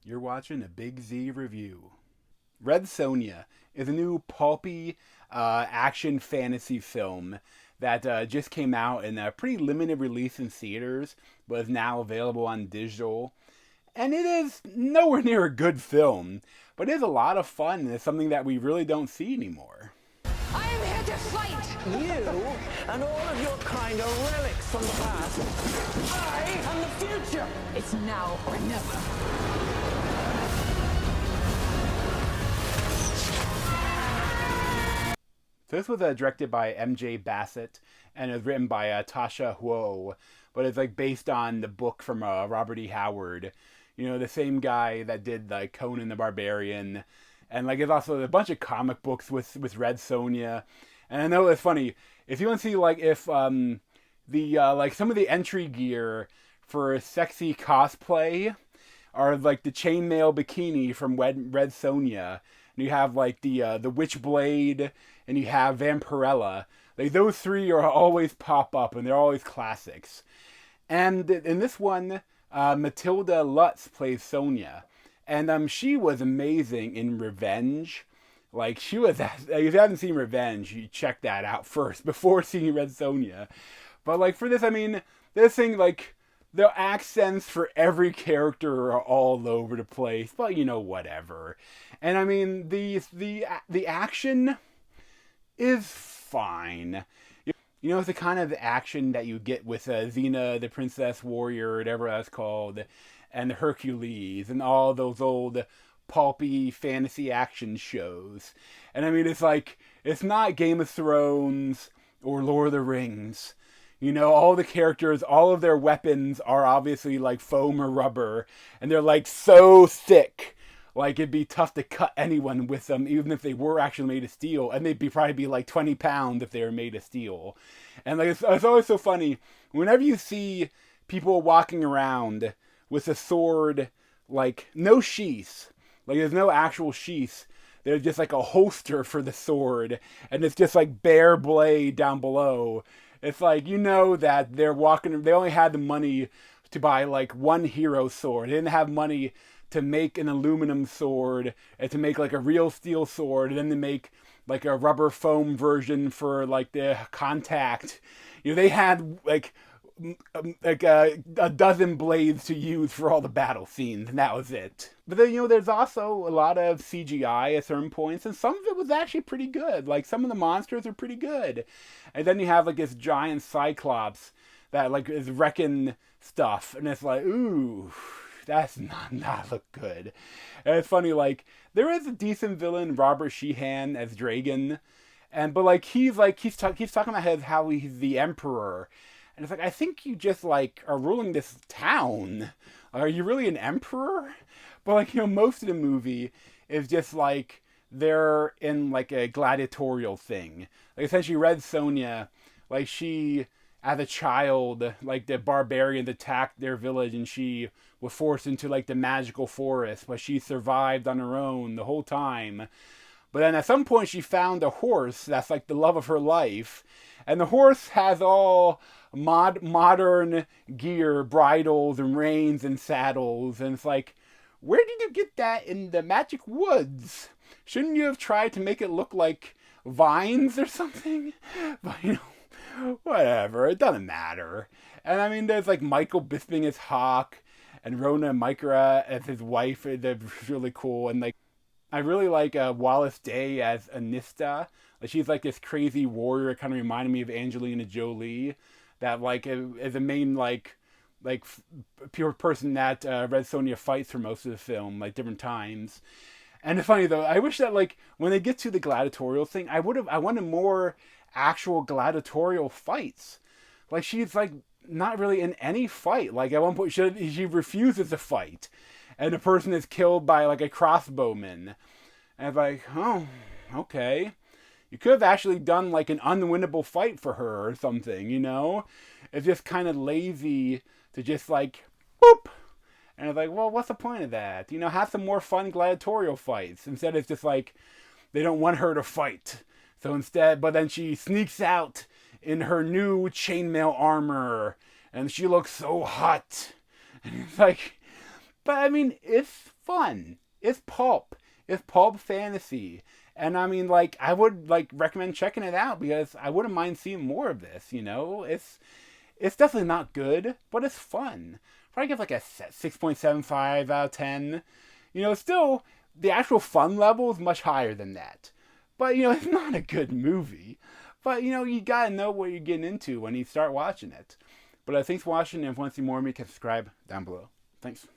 You're watching a Big Z review. Red Sonja is a new pulpy action fantasy film that just came out in a pretty limited release in theaters, but is now available on digital. And it is nowhere near a good film, but it is a lot of fun, and it's something that we really don't see anymore. I am here to fight! You and all of your kind are relics from the past. I am the future! It's now or never. So this was directed by M.J. Bassett, and it was written by Tasha Huo, but it's like based on the book from Robert E. Howard. You know, the same guy that did like Conan the Barbarian, and like there's also a bunch of comic books with Red Sonja. And I know it's funny if you want to see like if like some of the entry gear for sexy cosplay are like the Chainmail Bikini from Red Sonja. And you have like the Witchblade, and you have Vampirella. Like those three are always pop up, and they're always classics. And in this one, Matilda Lutz plays Sonja, and she was amazing in Revenge. Like she was, if you haven't seen Revenge, you check that out first before seeing Red Sonja. But like for this, I mean, this thing like the accents for every character are all over the place, but you know, whatever. And I mean, the action is fine. You know, it's the kind of action that you get with Xena, the Princess Warrior, whatever that's called, and Hercules, and all those old pulpy fantasy action shows. And I mean, it's like, it's not Game of Thrones or Lord of the Rings. You know, all the characters, all of their weapons are obviously like foam or rubber, and they're like so thick. Like it'd be tough to cut anyone with them, even if they were actually made of steel, and they'd probably be like 20 pounds if they were made of steel. And like it's always so funny whenever you see people walking around with a sword, like no sheath, like there's no actual sheath. There's just like a holster for the sword, and it's just like bare blade down below. It's like, you know that they only had the money to buy like one hero sword. They didn't have money to make an aluminum sword and to make like a real steel sword, and then to make like a rubber foam version for like the contact. You know, they had like a dozen blades to use for all the battle scenes, and that was it. But then, you know, there's also a lot of CGI at certain points, and some of it was actually pretty good. Like some of the monsters are pretty good. And then you have like this giant Cyclops that like is wrecking stuff, and it's like, ooh, that's not look good. And it's funny, like there is a decent villain, Robert Sheehan as Dragon, but like he's talking about how he's the Emperor. And it's like, I think you just like are ruling this town. Are you really an emperor? But like, you know, most of the movie is just like they're in like a gladiatorial thing. Like essentially Red Sonja, like she, as a child, like the barbarians attacked their village and she was forced into like the magical forest, but she survived on her own the whole time. But then at some point she found a horse that's like the love of her life. And the horse has all modern gear, bridles and reins and saddles. And it's like, where did you get that in the magic woods? Shouldn't you have tried to make it look like vines or something? But you know, whatever, it doesn't matter. And I mean, there's like Michael Bisping as Hawk, and Rona Mykra as his wife. They're really cool. And like, I really like Wallace Day as Anista. Like she's like this crazy warrior. It kind of reminded me of Angelina Jolie. That like is the main like pure person that Red Sonja fights for most of the film, like different times. And it's funny though, I wish that like when they get to the gladiatorial thing, I wanted more actual gladiatorial fights. Like she's like not really in any fight. Like at one point she refuses to fight, and the person is killed by like a crossbowman. And it's like, oh, okay. You could have actually done like an unwinnable fight for her or something, you know? It's just kind of lazy to just like, boop. And it's like, well, what's the point of that? You know, have some more fun gladiatorial fights. Instead, it's just like, they don't want her to fight. So instead, but then she sneaks out in her new chainmail armor, and she looks so hot. And it's like, but I mean, it's fun. It's pulp. It's Pulp Fantasy. And I mean, like, I would, like, recommend checking it out because I wouldn't mind seeing more of this, you know? It's definitely not good, but it's fun. Probably give, like, a 6.75 out of 10. You know, still, the actual fun level is much higher than that. But, you know, it's not a good movie. But, you know, you gotta know what you're getting into when you start watching it. But thanks for watching, and if you want to see more of me, you can subscribe down below. Thanks.